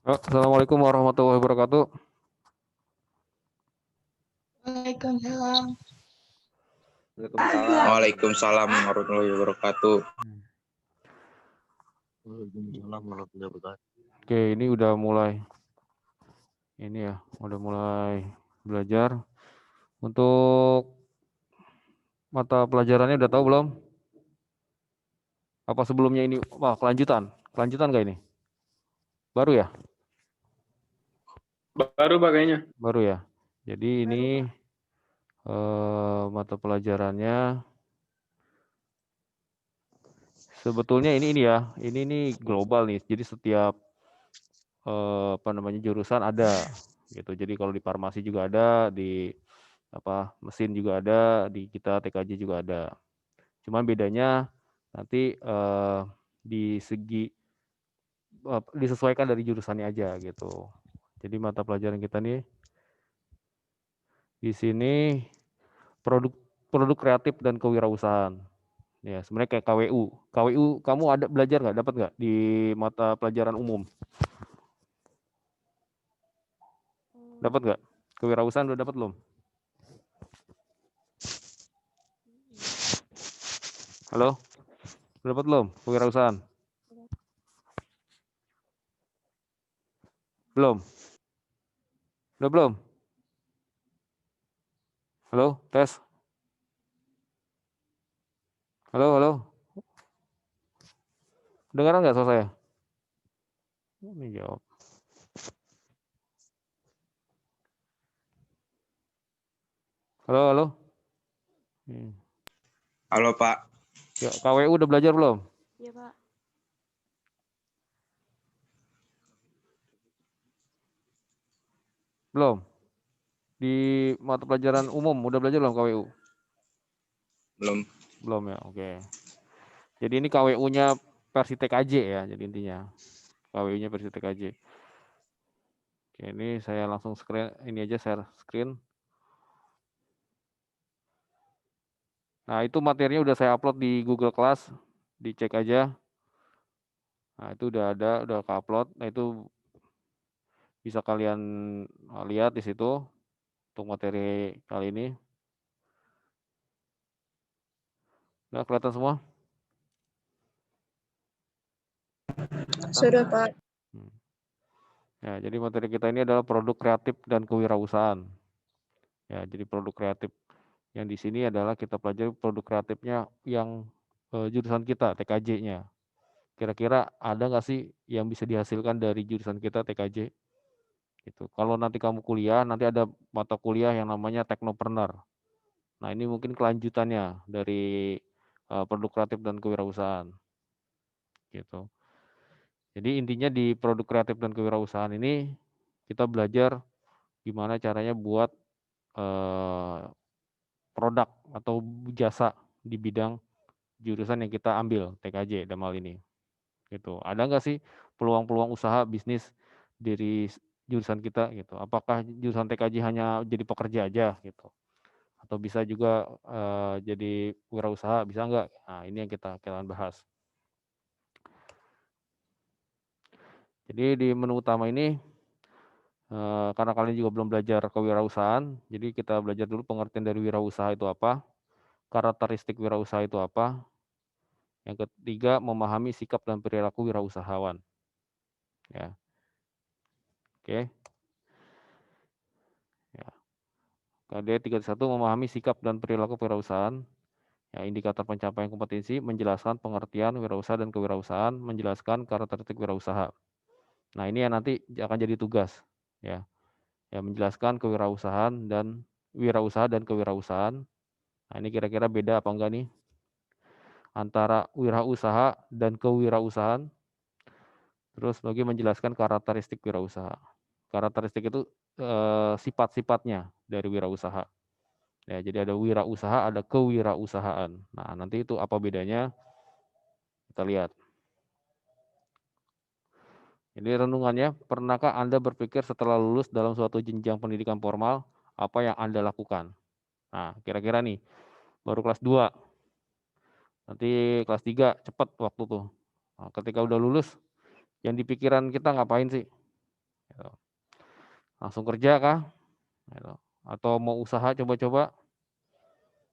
Assalamualaikum warahmatullahi wabarakatuh. Waalaikumsalam. Waalaikumsalam warahmatullahi wabarakatuh. Oke, ini udah mulai belajar. Untuk mata pelajarannya udah tahu belum? Apa sebelumnya ini? Wah, kelanjutan nggak ini? Baru ya? Baru pakainya. Baru ya. Jadi ini mata pelajarannya sebetulnya ini ya. Ini global nih. Jadi setiap jurusan ada gitu. Jadi kalau di farmasi juga ada, di mesin juga ada, di kita TKJ juga ada. Cuman bedanya nanti di segi disesuaikan dari jurusannya aja gitu. Jadi mata pelajaran kita nih di sini produk kreatif dan kewirausahaan. Ya, sebenarnya kayak KWU. KWU kamu ada belajar nggak? Dapat nggak di mata pelajaran umum? Dapat nggak? Kewirausahaan udah dapat belum? Halo? Udah dapat belum kewirausahaan? Belum? Udah belum? Halo? Tes? Halo? Dengaran nggak suara saya? Ini jawab. Halo? Halo Pak. Ya, KWU udah belajar belum? Iya Pak. Belum? Di mata pelajaran umum udah belajar belum KWU? Belum ya, oke. Jadi ini KWU-nya versi TKJ ya, jadi intinya. KWU-nya versi TKJ. Oke, ini saya langsung share screen. Nah, itu materinya udah saya upload di Google Class, dicek aja. Nah, itu udah ke-upload. Nah, itu bisa kalian lihat di situ untuk materi kali ini. Udah kelihatan semua? Sudah Pak. Ya, jadi materi kita ini adalah produk kreatif dan kewirausahaan. Ya, jadi produk kreatif yang di sini adalah kita pelajari produk kreatifnya yang jurusan kita TKJ-nya. Kira-kira ada nggak sih yang bisa dihasilkan dari jurusan kita TKJ? Gitu. Kalau nanti kamu kuliah, nanti ada mata kuliah yang namanya teknopreneur. Nah, ini mungkin kelanjutannya dari produk kreatif dan kewirausahaan. Gitu. Jadi intinya di produk kreatif dan kewirausahaan ini kita belajar gimana caranya buat produk atau jasa di bidang jurusan yang kita ambil TKJ dalam hal ini. Gitu. Ada nggak sih peluang-peluang usaha bisnis dari jurusan kita gitu? Apakah jurusan TKJ hanya jadi pekerja aja gitu? Atau bisa juga jadi wirausaha, bisa nggak? Nah, ini yang kita akan bahas. Jadi di menu utama ini karena kalian juga belum belajar kewirausahaan, jadi kita belajar dulu pengertian dari wirausaha itu apa, karakteristik wirausaha itu apa. Yang ketiga, memahami sikap dan perilaku wirausahawan. Ya. Oke. Ya. KD 31 memahami sikap dan perilaku kewirausahaan. Ya, indikator pencapaian kompetensi, menjelaskan pengertian wirausaha dan kewirausahaan, menjelaskan karakteristik wirausaha. Nah, ini yang nanti akan jadi tugas, ya. Ya, menjelaskan kewirausahaan dan wirausaha dan kewirausahaan. Nah, ini kira-kira beda apa enggak nih antara wirausaha dan kewirausahaan. Terus bagi menjelaskan karakteristik wirausaha. Karakteristik itu sifat-sifatnya dari wirausaha. Ya, jadi ada wirausaha, ada kewirausahaan. Nah, nanti itu apa bedanya? Kita lihat. Jadi renungannya, pernahkah Anda berpikir setelah lulus dalam suatu jenjang pendidikan formal, apa yang Anda lakukan? Nah, kira-kira nih, baru kelas 2. Nanti kelas 3 cepet waktu tuh. Nah, ketika udah lulus, yang di pikiran kita ngapain sih? Gitu. Langsung kerja kah? Gitu. Atau mau usaha coba-coba?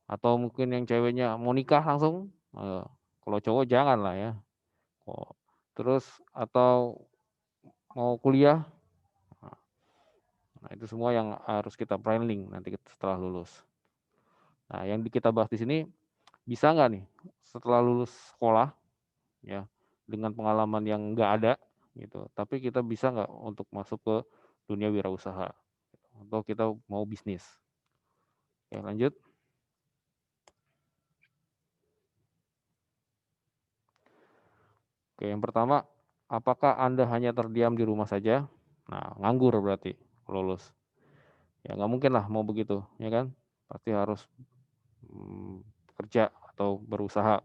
Atau mungkin yang ceweknya mau nikah langsung? Kalau cowok jangan lah ya. Terus atau mau kuliah? Nah, itu semua yang harus kita planning nanti setelah lulus. Nah, yang kita bahas di sini, bisa nggak nih setelah lulus sekolah ya dengan pengalaman yang nggak ada gitu, tapi kita bisa nggak untuk masuk ke dunia wirausaha atau kita mau bisnis. Oke, lanjut. Oke, yang pertama, apakah Anda hanya terdiam di rumah saja? Nah, nganggur berarti lulus. Ya nggak mungkin lah mau begitu, ya kan? Pasti harus kerja atau berusaha.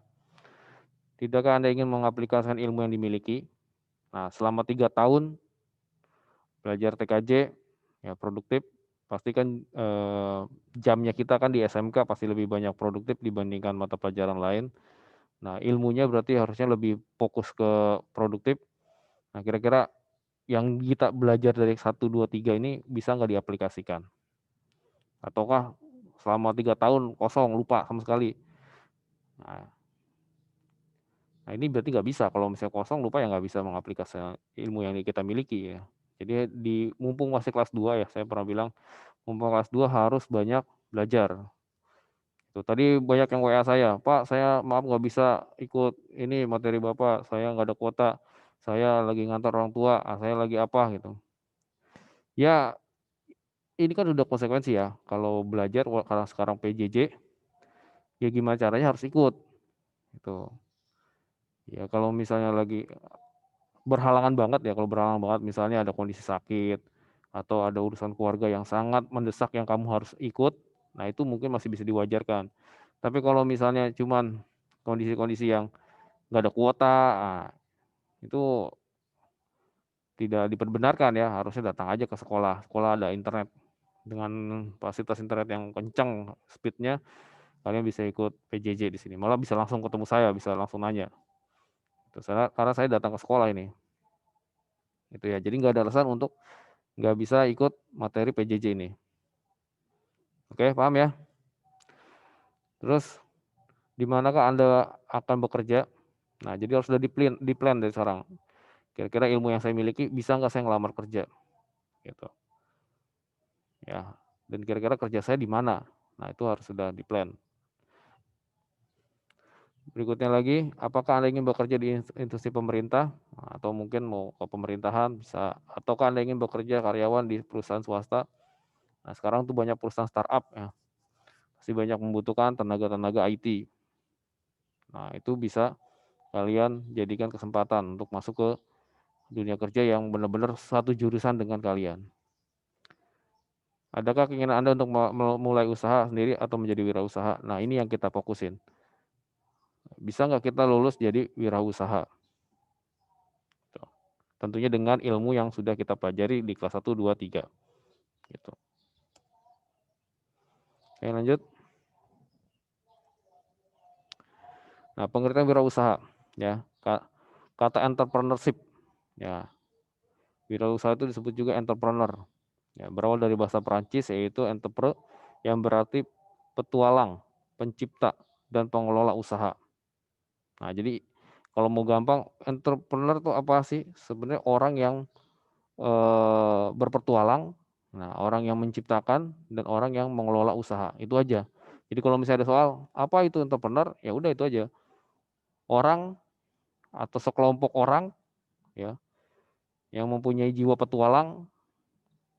Tidakkah Anda ingin mengaplikasikan ilmu yang dimiliki? Nah, selama 3 tahun belajar TKJ, ya produktif, pasti kan jamnya kita kan di SMK pasti lebih banyak produktif dibandingkan mata pelajaran lain. Nah, ilmunya berarti harusnya lebih fokus ke produktif. Nah, kira-kira yang kita belajar dari 1, 2, 3 ini bisa nggak diaplikasikan? Ataukah selama 3 tahun kosong, lupa sama sekali? Nah, ini berarti nggak bisa, kalau misalnya kosong, lupa ya nggak bisa mengaplikasikan ilmu yang kita miliki ya. Jadi mumpung masih kelas 2 ya, saya pernah bilang, mumpung kelas 2 harus banyak belajar. Tuh, tadi banyak yang WA saya, "Pak, saya maaf nggak bisa ikut ini materi Bapak, saya nggak ada kuota, saya lagi ngantor orang tua, saya lagi apa," gitu. Ya, ini kan udah konsekuensi ya, kalau belajar karena sekarang PJJ, ya gimana caranya harus ikut, gitu. Ya kalau misalnya lagi berhalangan banget ya, kalau berhalangan banget misalnya ada kondisi sakit, atau ada urusan keluarga yang sangat mendesak yang kamu harus ikut, nah itu mungkin masih bisa diwajarkan. Tapi kalau misalnya cuman kondisi-kondisi yang nggak ada kuota, itu tidak diperbenarkan ya, harusnya datang aja ke sekolah. Sekolah ada internet, dengan fasilitas internet yang kencang speed-nya, kalian bisa ikut PJJ di sini. Malah bisa langsung ketemu saya, bisa langsung nanya. Karena saya datang ke sekolah ini. Itu ya, jadi nggak ada alasan untuk nggak bisa ikut materi PJJ ini. Oke, paham ya? Terus, di manakah Anda akan bekerja? Nah, jadi harus sudah di-plan dari sekarang. Kira-kira ilmu yang saya miliki bisa nggak saya ngelamar kerja? Gitu. Ya, dan kira-kira kerja saya di mana? Nah, itu harus sudah di-plan. Berikutnya lagi, apakah Anda ingin bekerja di institusi pemerintah? Atau mungkin mau ke pemerintahan, bisa. Ataukah Anda ingin bekerja karyawan di perusahaan swasta? Nah, sekarang tuh banyak perusahaan startup ya. Masih banyak membutuhkan tenaga-tenaga IT. Nah, itu bisa kalian jadikan kesempatan untuk masuk ke dunia kerja yang benar-benar satu jurusan dengan kalian. Adakah keinginan Anda untuk mulai usaha sendiri atau menjadi wirausaha? Nah, ini yang kita fokusin. Bisa nggak kita lulus jadi wirausaha? Tentunya dengan ilmu yang sudah kita pelajari di kelas 1, 2, 3. Gitu. Oke, lanjut. Nah, pengertian wirausaha ya. Kata entrepreneurship ya. Wirausaha itu disebut juga entrepreneur. Ya, berawal dari bahasa Perancis yaitu entrepreneur yang berarti petualang, pencipta, dan pengelola usaha. Nah, jadi kalau mau gampang, entrepreneur itu apa sih? Sebenarnya orang yang berpetualang, nah orang yang menciptakan dan orang yang mengelola usaha, itu aja. Jadi kalau misalnya ada soal, apa itu entrepreneur? Ya udah itu aja. Orang atau sekelompok orang ya yang mempunyai jiwa petualang,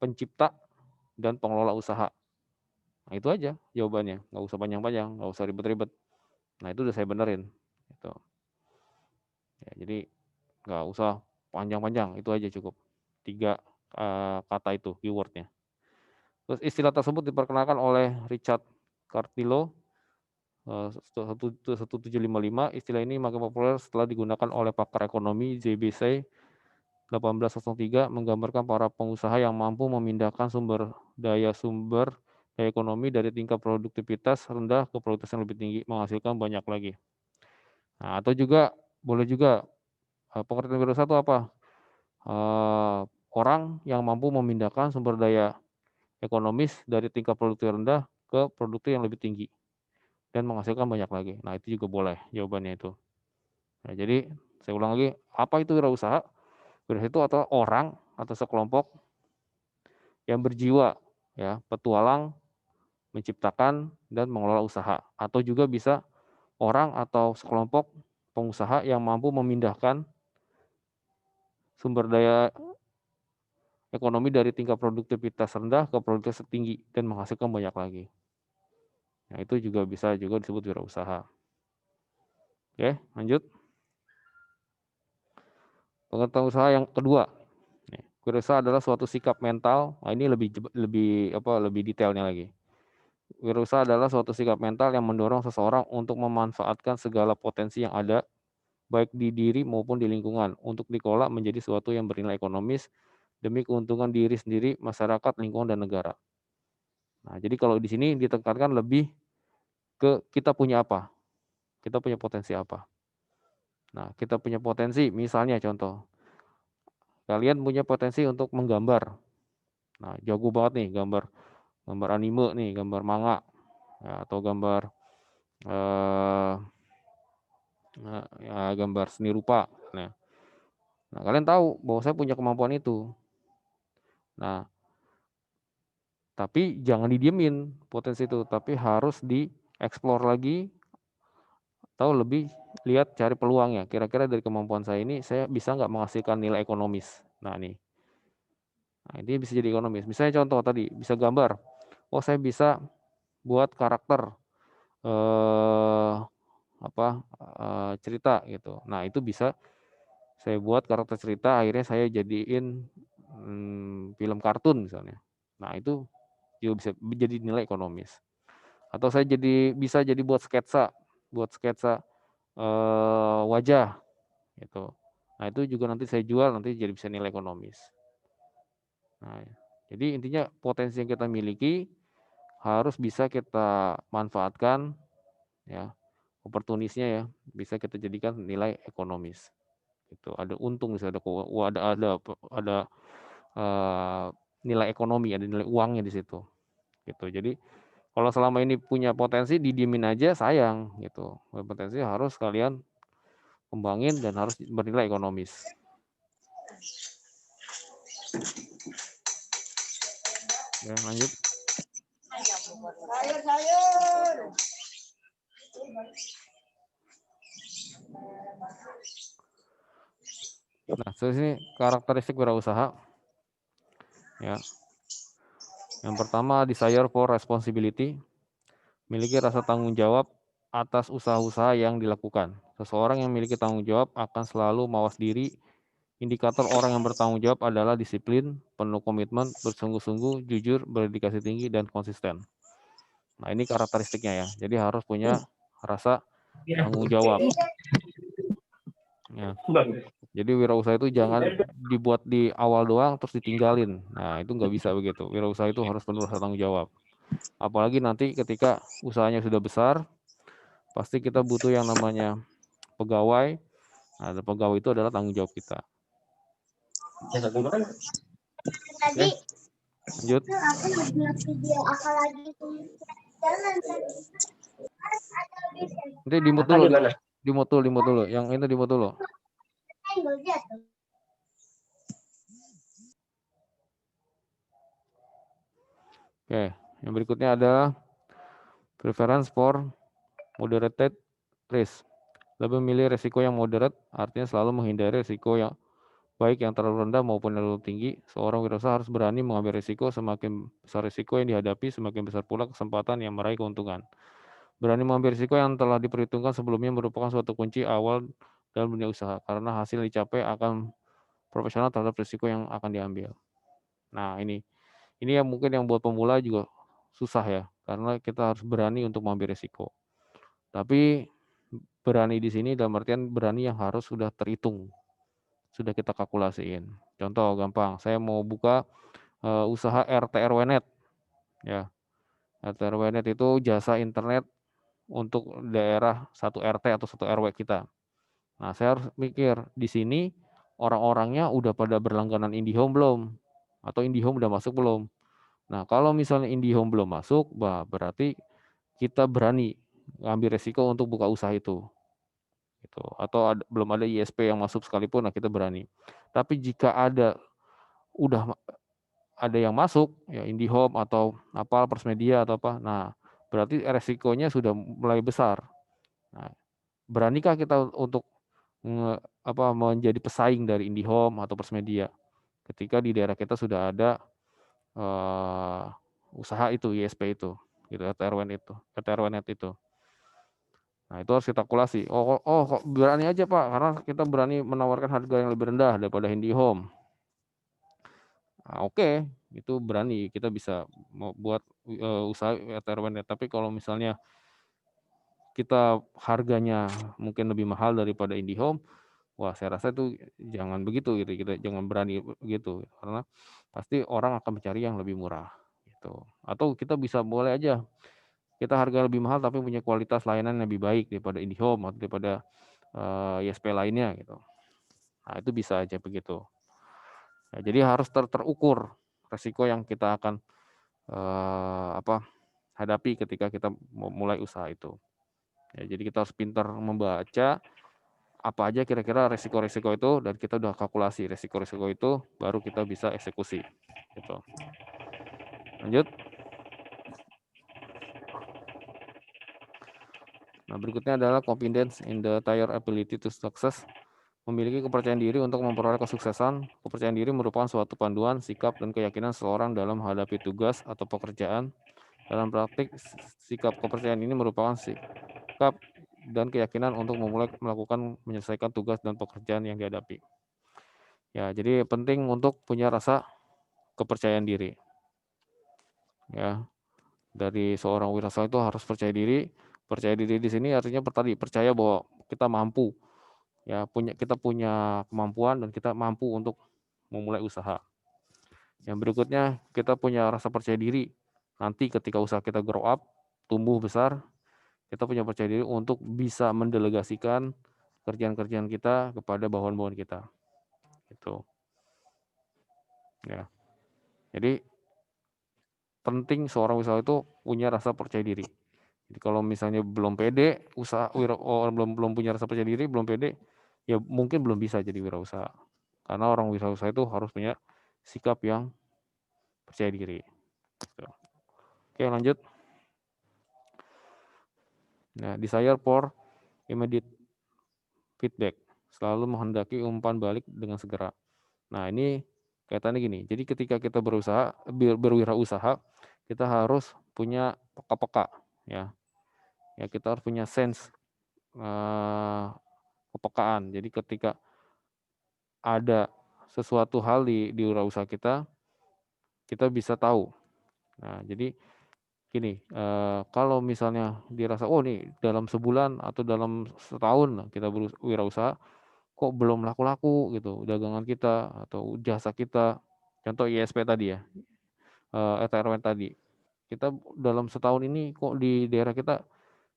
pencipta, dan pengelola usaha. Nah, itu aja jawabannya, nggak usah panjang-panjang, nggak usah ribet-ribet. Nah, itu udah saya benerin. Gitu. Ya, jadi nggak usah panjang-panjang, itu aja cukup. 3 kata itu keywordnya. Terus istilah tersebut diperkenalkan oleh Richard Cartillo 1755. Istilah ini makin populer setelah digunakan oleh pakar ekonomi JBC 1803, menggambarkan para pengusaha yang mampu memindahkan sumber daya ekonomi dari tingkat produktivitas rendah ke produktivitas yang lebih tinggi, menghasilkan banyak lagi. Nah, atau juga boleh juga pengertian wirausaha itu apa? Orang yang mampu memindahkan sumber daya ekonomis dari tingkat produktif rendah ke produktif yang lebih tinggi dan menghasilkan banyak lagi. Nah, itu juga boleh jawabannya itu. Nah, jadi saya ulang lagi, apa itu wirausaha? Wirausaha itu adalah orang atau sekelompok yang berjiwa ya, petualang, menciptakan dan mengelola usaha, atau juga bisa orang atau sekelompok pengusaha yang mampu memindahkan sumber daya ekonomi dari tingkat produktivitas rendah ke produktivitas tinggi dan menghasilkan banyak lagi. Nah, itu juga bisa juga disebut wirausaha. Oke, lanjut. Pengetahuan usaha yang kedua. Wirausaha adalah suatu sikap mental. Nah, ini lebih detailnya lagi. Wirausaha adalah suatu sikap mental yang mendorong seseorang untuk memanfaatkan segala potensi yang ada, baik di diri maupun di lingkungan, untuk dikelola menjadi sesuatu yang bernilai ekonomis demi keuntungan diri sendiri, masyarakat, lingkungan, dan negara. Nah, jadi kalau di sini ditekankan lebih ke kita punya apa, kita punya potensi apa. Nah, kita punya potensi, misalnya contoh, kalian punya potensi untuk menggambar. Nah, jago banget nih gambar anime nih, gambar manga, ya, atau gambar gambar seni rupa. Nah, kalian tahu bahwa saya punya kemampuan itu. Nah, tapi jangan didiemin potensi itu, tapi harus dieksplor lagi, atau lebih lihat cari peluangnya. Kira-kira dari kemampuan saya ini, saya bisa nggak menghasilkan nilai ekonomis. Nah, ini bisa jadi ekonomis. Misalnya contoh tadi, bisa gambar. Oh, saya bisa buat karakter cerita gitu. Nah, itu bisa saya buat karakter cerita, akhirnya saya jadiin film kartun misalnya. Nah, itu juga bisa jadi nilai ekonomis. Atau saya bisa jadi buat sketsa wajah gitu. Nah, itu juga nanti saya jual, nanti jadi bisa nilai ekonomis. Nah, jadi intinya potensi yang kita miliki harus bisa kita manfaatkan ya, oportunisnya ya, bisa kita jadikan nilai ekonomis. Gitu. Ada untung, ada nilai ekonomi, ada nilai uangnya di situ. Gitu. Jadi kalau selama ini punya potensi didiemin aja sayang gitu. Potensi harus kalian kembangin dan harus bernilai ekonomis. Ya, lanjut. Nah, ini karakteristik wirausaha. Ya. Yang pertama, desire for responsibility, memiliki rasa tanggung jawab atas usaha-usaha yang dilakukan. Seseorang yang memiliki tanggung jawab akan selalu mawas diri. Indikator orang yang bertanggung jawab adalah disiplin, penuh komitmen, bersungguh-sungguh, jujur, berdedikasi tinggi, dan konsisten. Nah, ini karakteristiknya ya. Jadi harus punya rasa tanggung jawab. Ya. Jadi wirausaha itu jangan dibuat di awal doang terus ditinggalin. Nah, itu nggak bisa begitu. Wirausaha itu harus penuh rasa tanggung jawab. Apalagi nanti ketika usahanya sudah besar, pasti kita butuh yang namanya pegawai. Nah, pegawai itu adalah tanggung jawab kita. Oke, lanjut. Nanti dimut dulu, yang itu dimut dulu. Oke, yang berikutnya ada preference for moderated risk. Lebih memilih risiko yang moderate, artinya selalu menghindari risiko yang baik yang terlalu rendah maupun terlalu tinggi. Seorang wirausaha harus berani mengambil risiko. Semakin besar risiko yang dihadapi, semakin besar pula kesempatan yang meraih keuntungan. Berani mengambil risiko yang telah diperhitungkan sebelumnya merupakan suatu kunci awal dalam dunia usaha, karena hasil dicapai akan profesional terhadap risiko yang akan diambil. Nah, ini yang mungkin yang buat pemula juga susah ya, karena kita harus berani untuk mengambil risiko. Tapi berani di sini dalam artian berani yang harus sudah terhitung, sudah kita kalkulasiin. Contoh gampang, saya mau buka usaha RT RW Net, ya. RT RW Net itu jasa internet untuk daerah 1 RT atau 1 RW kita. Nah, saya harus mikir, di sini orang-orangnya udah pada berlangganan IndiHome belum? Atau IndiHome udah masuk belum? Nah, kalau misalnya IndiHome belum masuk, berarti kita berani ngambil resiko untuk buka usaha itu. Gitu. Atau belum ada ISP yang masuk sekalipun, nah kita berani. Tapi jika udah ada yang masuk, ya IndiHome atau apa, Persmedia atau apa, nah berarti resikonya sudah mulai besar. Nah, beranikah kita untuk menjadi pesaing dari IndiHome atau Persmedia ketika di daerah kita sudah ada usaha itu, ISP itu, gitu, RT/RW-net itu. Nah, itu harus kita kalkulasi. Kok berani aja Pak, karena kita berani menawarkan harga yang lebih rendah daripada IndiHome. Nah, oke, itu berani, kita bisa mau buat usaha RT/RW-net. Tapi kalau misalnya kita harganya mungkin lebih mahal daripada IndiHome, wah saya rasa itu jangan begitu gitu, kita jangan berani begitu, karena pasti orang akan mencari yang lebih murah gitu. Atau kita bisa boleh aja kita harga lebih mahal tapi punya kualitas layanan yang lebih baik daripada IndiHome atau daripada ISP lainnya gitu. Nah, itu bisa aja begitu. Ya, jadi harus terukur resiko yang kita akan hadapi ketika kita mulai usaha itu. Ya, jadi kita harus pintar membaca apa aja kira-kira resiko-resiko itu, dan kita udah kalkulasi resiko-resiko itu, baru kita bisa eksekusi. Gitu. Lanjut. Nah, berikutnya adalah confidence in the entire ability to success. Memiliki kepercayaan diri untuk memperoleh kesuksesan. Kepercayaan diri merupakan suatu panduan, sikap, dan keyakinan seseorang dalam menghadapi tugas atau pekerjaan. Dalam praktik, sikap kepercayaan ini merupakan sikap dan keyakinan untuk memulai menyelesaikan tugas dan pekerjaan yang dihadapi. Ya, jadi penting untuk punya rasa kepercayaan diri. Ya, dari seorang wirausaha itu harus percaya diri. Percaya diri di sini artinya percaya bahwa kita mampu. Ya, kita punya kemampuan dan kita mampu untuk memulai usaha. Yang berikutnya, kita punya rasa percaya diri. Nanti ketika usaha kita grow up, tumbuh besar, kita punya percaya diri untuk bisa mendelegasikan kerjaan-kerjaan kita kepada bawahan-bawahan kita. Gitu. Ya. Jadi penting seorang usaha itu punya rasa percaya diri. Jadi kalau misalnya belum pede, belum punya rasa percaya diri, belum pede, ya mungkin belum bisa jadi wirausaha. Karena orang wirausaha itu harus punya sikap yang percaya diri. Gitu. Oke, lanjut. Nah, desire for immediate feedback, selalu menghendaki umpan balik dengan segera. Nah, ini kaitannya gini. Jadi ketika kita berwirausaha, kita harus punya peka-peka, ya. Ya, kita harus punya sense kepekaan. Jadi ketika ada sesuatu hal di wirausaha kita bisa tahu. Nah, jadi gini, kalau misalnya dirasa, oh nih dalam sebulan atau dalam setahun kita berwirausaha, kok belum laku-laku gitu dagangan kita atau jasa kita. Contoh ISP tadi ya, RT/RW tadi. Kita dalam setahun ini kok di daerah kita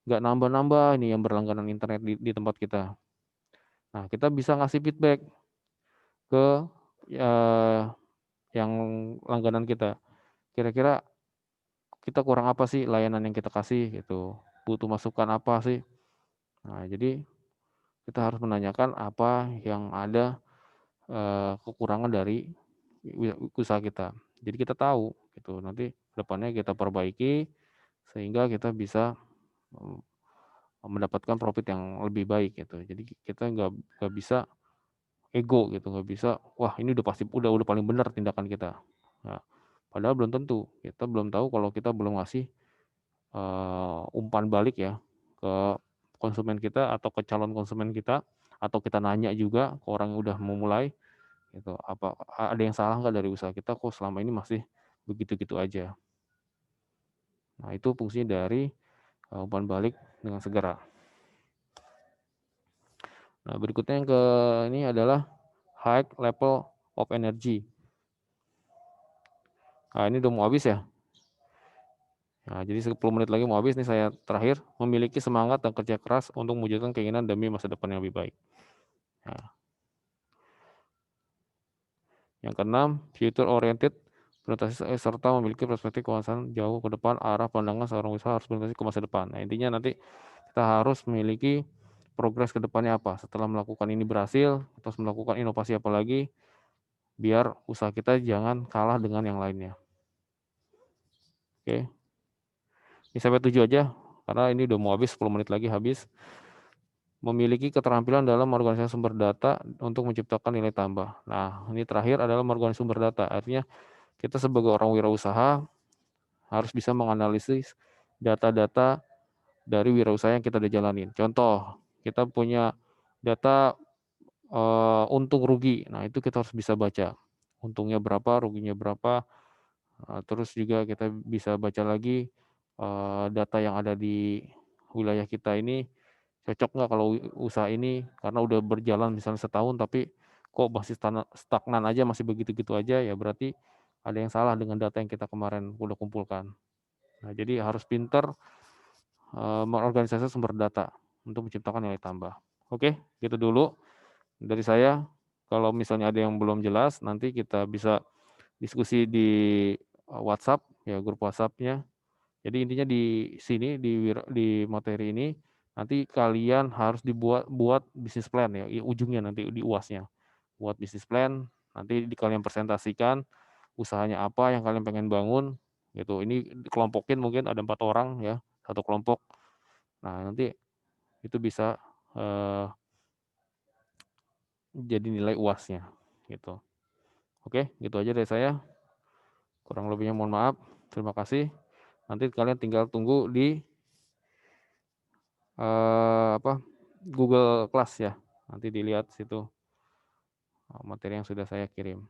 nggak nambah-nambah ini yang berlangganan internet di tempat kita. Nah, kita bisa ngasih feedback ke yang langganan kita. Kira-kira kita kurang apa sih layanan yang kita kasih gitu. Butuh masukan apa sih? Nah, jadi kita harus menanyakan apa yang ada kekurangan dari usaha kita. Jadi kita tahu gitu. Nanti depannya kita perbaiki sehingga kita bisa mendapatkan profit yang lebih baik gitu. Jadi kita nggak bisa ego gitu, nggak bisa, wah ini udah paling benar tindakan kita. Nah, padahal belum tentu. Kita belum tahu kalau kita belum ngasih umpan balik ya ke konsumen kita atau ke calon konsumen kita, atau kita nanya juga ke orang yang udah memulai gitu, apa ada yang salah nggak dari usaha kita, kok selama ini masih begitu-gitu aja. Nah, itu fungsinya dari umpan balik dengan segera. Nah, berikutnya yang ini adalah high level of energy. Nah, ini udah mau habis ya. Nah, jadi 10 menit lagi mau habis nih, saya terakhir, memiliki semangat dan kerja keras untuk mewujudkan keinginan demi masa depan yang lebih baik. Nah, yang keenam, future oriented, berorientasi serta memiliki perspektif keuangan jauh ke depan, arah pandangan seorang usaha harus berorientasi ke masa depan. Nah, intinya nanti kita harus memiliki progres ke depannya apa. Setelah melakukan ini berhasil, terus melakukan inovasi apa lagi, biar usaha kita jangan kalah dengan yang lainnya. Oke. Ini sampai 7 aja, karena ini udah mau habis, 10 menit lagi habis. Memiliki keterampilan dalam mengorganisasi sumber data untuk menciptakan nilai tambah. Nah, ini terakhir adalah mengorganisasi sumber data. Artinya kita sebagai orang wirausaha harus bisa menganalisis data-data dari wirausaha yang kita udah jalanin. Contoh, kita punya data untung rugi. Nah, itu kita harus bisa baca. Untungnya berapa, ruginya berapa. Terus juga kita bisa baca lagi data yang ada di wilayah kita ini, cocok nggak kalau usaha ini, karena udah berjalan misalnya setahun tapi kok masih stagnan aja, masih begitu-gitu aja, ya berarti ada yang salah dengan data yang kita kemarin udah kumpulkan. Nah, jadi harus pinter mengorganisasi sumber data untuk menciptakan nilai tambah. Oke, gitu dulu dari saya. Kalau misalnya ada yang belum jelas, nanti kita bisa diskusi di WhatsApp, ya grup WhatsApp-nya. Jadi intinya di sini di materi ini nanti kalian harus buat bisnis plan ya, ujungnya nanti di UAS-nya. Buat bisnis plan, nanti kalian presentasikan usahanya apa yang kalian pengen bangun gitu. Ini kelompokin mungkin ada 4 orang ya, satu kelompok. Nah, nanti itu bisa jadi nilai UAS-nya gitu. Oke, gitu aja dari saya. Kurang lebihnya mohon maaf. Terima kasih. Nanti kalian tinggal tunggu di Google Class ya. Nanti dilihat situ materi yang sudah saya kirim.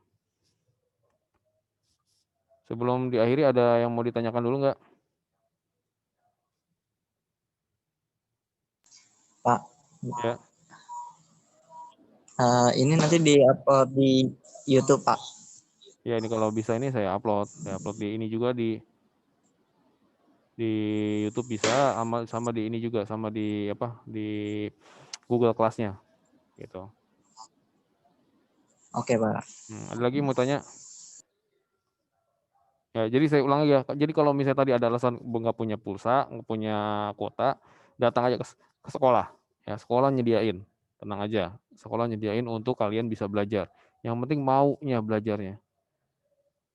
Sebelum diakhiri ada yang mau ditanyakan dulu nggak? Pak, Ya. ini nanti di-upload di YouTube, Pak. Ya, ini kalau bisa ini saya upload di ini juga di YouTube bisa, sama di ini juga, sama di Google Class-nya gitu. Oke, Pak. Ada lagi mau tanya? Ya, jadi saya ulang lagi ya. Jadi kalau misalnya tadi ada alasan nggak punya pulsa, nggak punya kuota, datang aja ke sekolah. Ya, sekolah nyediain. Tenang aja. Sekolah nyediain untuk kalian bisa belajar. Yang penting maunya belajarnya.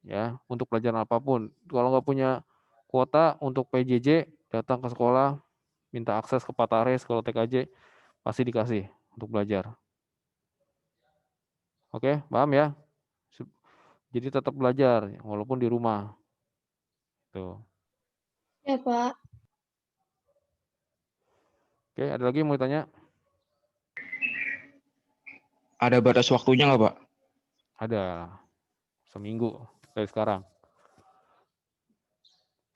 Ya, untuk pelajaran apapun. Kalau nggak punya kuota untuk PJJ, datang ke sekolah, minta akses ke Patares, kalau TKJ, pasti dikasih untuk belajar. Oke, paham ya? Jadi tetap belajar, walaupun di rumah. Tuh. Ya, Pak. Oke, ada lagi yang mau ditanya? Ada batas waktunya nggak, Pak? Ada. Seminggu dari sekarang.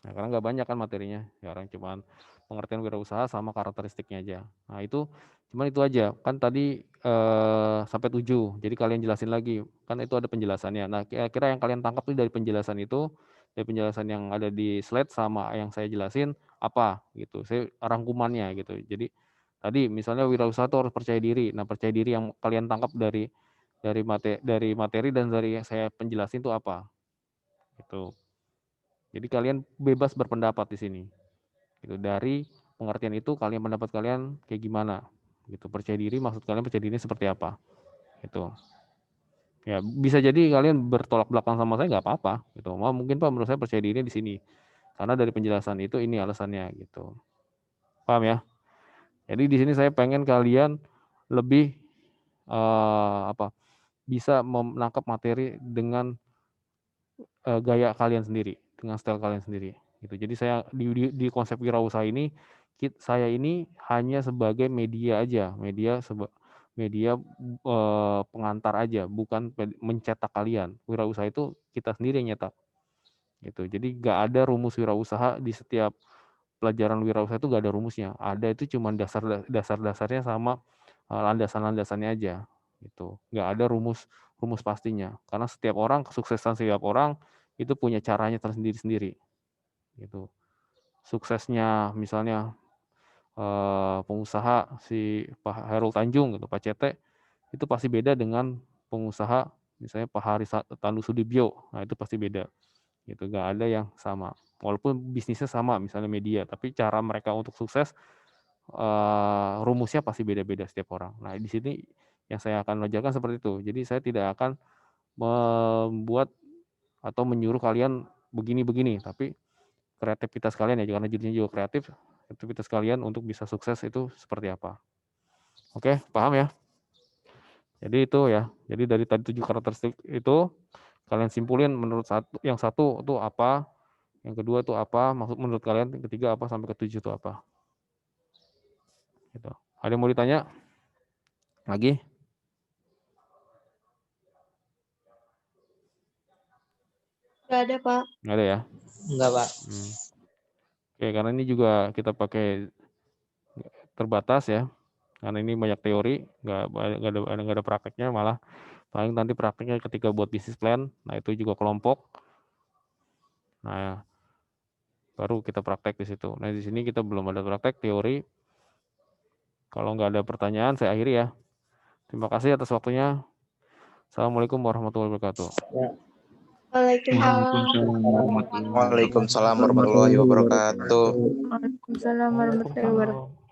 Nah, karena nggak banyak kan materinya. Sekarang cuman pengertian wirausaha sama karakteristiknya aja. Nah, cuman itu aja. Kan tadi sampai 7. Jadi kalian jelasin lagi. Kan itu ada penjelasannya. Nah, kira-kira yang kalian tangkap tuh dari penjelasan itu, dari penjelasan yang ada di slide sama yang saya jelasin apa gitu. Saya rangkumannya gitu. Jadi tadi misalnya wirausaha itu harus percaya diri. Nah, percaya diri yang kalian tangkap dari materi dan dari yang saya penjelasin itu apa? Gitu. Jadi kalian bebas berpendapat di sini. Gitu. Dari pengertian itu pendapat kalian kayak gimana? Gitu. Percaya diri, maksud kalian percaya diri seperti apa? Gitu. Ya, bisa jadi kalian bertolak belakang sama saya nggak apa-apa gitu. Mungkin Pak menurut saya percaya diri di sini. Karena dari penjelasan itu ini alasannya gitu. Paham ya? Jadi di sini saya pengen kalian lebih bisa menangkap materi dengan gaya kalian sendiri, dengan style kalian sendiri gitu. Jadi saya di konsep wirausaha ini saya ini hanya sebagai media aja, media pengantar aja, bukan mencetak kalian. Wirausaha itu kita sendiri yang nyetak gitu. Jadi nggak ada rumus wirausaha di setiap pelajaran wirausaha itu nggak ada rumusnya. Ada itu cuma dasar-dasarnya sama landasan-landasannya aja gitu. Nggak ada rumus pastinya. Karena setiap orang, kesuksesan setiap orang itu punya caranya tersendiri-sendiri gitu. suksesnya misalnya pengusaha si Pak Hairul Tanjung gitu, Pak CT, itu pasti beda dengan pengusaha misalnya Pak Haris Tandu Sudibyo. Nah, itu pasti beda. Gitu, nggak ada yang sama. Walaupun bisnisnya sama, misalnya media, tapi cara mereka untuk sukses rumusnya pasti beda-beda setiap orang. Nah, di sini yang saya akan ajarkan seperti itu. Jadi saya tidak akan membuat atau menyuruh kalian begini-begini, tapi kreativitas kalian ya, karena judulnya juga kreatif, kreativitas kalian untuk bisa sukses itu seperti apa. Oke, paham ya? Jadi itu ya. Jadi dari tadi 7 karakteristik itu kalian simpulin menurut yang satu itu apa, yang kedua itu apa, maksud menurut kalian, yang ketiga apa, sampai ke-7 itu apa. Gitu. Ada yang mau ditanya lagi? Nggak ada, Pak. Nggak ada ya? Enggak, Pak. Oke, karena ini juga kita pakai terbatas ya, karena ini banyak teori, nggak ada prakteknya, malah paling nanti prakteknya ketika buat bisnis plan. Nah, itu juga kelompok. Nah, baru kita praktek di situ. Nah, di sini kita belum ada praktek teori. Kalau nggak ada pertanyaan, saya akhiri ya. Terima kasih atas waktunya. Assalamualaikum warahmatullahi wabarakatuh. Waalaikumsalam. Waalaikumsalam warahmatullahi wabarakatuh. Waalaikumsalam warahmatullahi wabarakatuh.